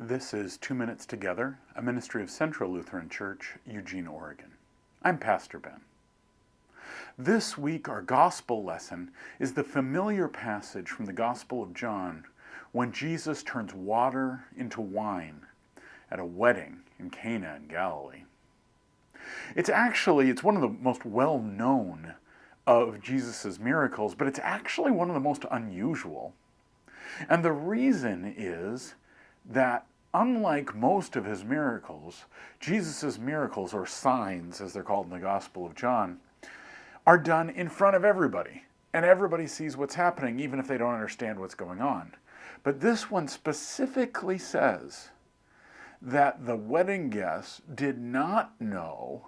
This is 2 Minutes Together, a ministry of Central Lutheran Church, Eugene, Oregon. I'm Pastor Ben. This week, our gospel lesson is the familiar passage from the Gospel of John when Jesus turns water into wine at a wedding in Cana in Galilee. It's one of the most well-known of Jesus' miracles, but it's actually one of the most unusual. And the reason is that unlike most of his miracles, Jesus' miracles, or signs as they're called in the Gospel of John, are done in front of everybody. And everybody sees what's happening, even if they don't understand what's going on. But this one specifically says that the wedding guests did not know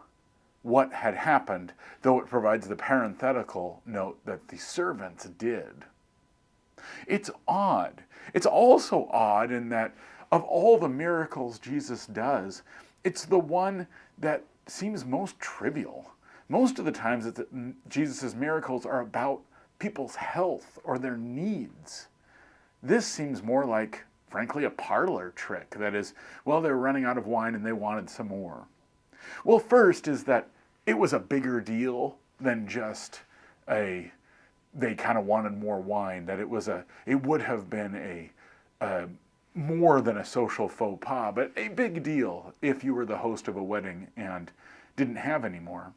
what had happened, though it provides the parenthetical note that the servants did. It's odd. It's also odd in that of all the miracles Jesus does, it's the one that seems most trivial. Most of the times Jesus' miracles are about people's health or their needs. This seems more like, frankly, a parlor trick. That is, well, they were running out of wine and they wanted some more. Well, first is that it was a bigger deal than just they kind of wanted more wine, that it would have been a more than a social faux pas, but a big deal if you were the host of a wedding and didn't have any more.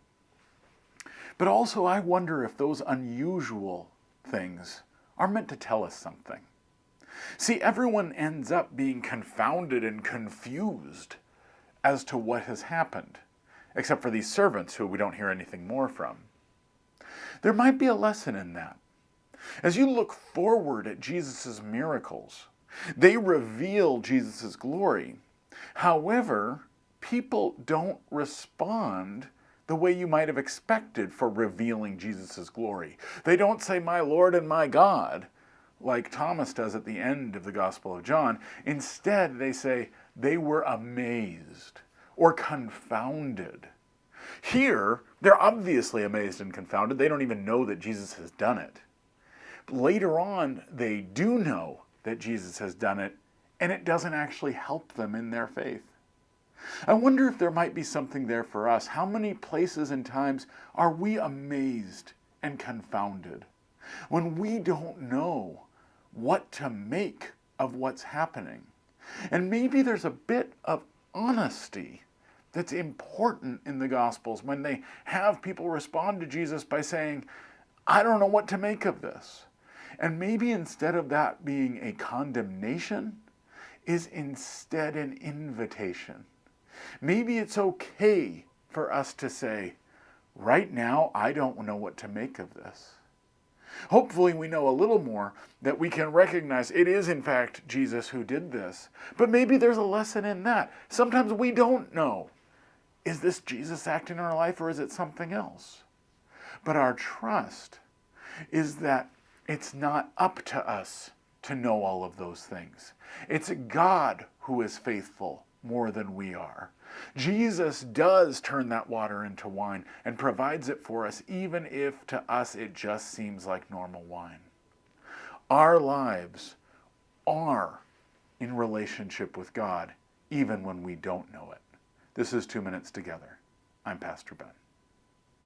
But also, I wonder if those unusual things are meant to tell us something. See, everyone ends up being confounded and confused as to what has happened, except for these servants who we don't hear anything more from. There might be a lesson in that. As you look forward at Jesus' miracles, they reveal Jesus' glory. However, people don't respond the way you might have expected for revealing Jesus' glory. They don't say, "My Lord and my God," like Thomas does at the end of the Gospel of John. Instead, they say they were amazed or confounded. Here, they're obviously amazed and confounded. They don't even know that Jesus has done it. But later on, they do know that Jesus has done it, and it doesn't actually help them in their faith. I wonder if there might be something there for us. How many places and times are we amazed and confounded when we don't know what to make of what's happening? And maybe there's a bit of honesty that's important in the Gospels when they have people respond to Jesus by saying, "I don't know what to make of this." And maybe instead of that being a condemnation, is instead an invitation. Maybe it's okay for us to say, right now, I don't know what to make of this. Hopefully we know a little more that we can recognize it is in fact Jesus who did this. But maybe there's a lesson in that. Sometimes we don't know. Is this Jesus acting in our life or is it something else? But our trust is that it's not up to us to know all of those things. It's God who is faithful more than we are. Jesus does turn that water into wine and provides it for us, even if to us it just seems like normal wine. Our lives are in relationship with God, even when we don't know it. This is 2 Minutes Together. I'm Pastor Ben.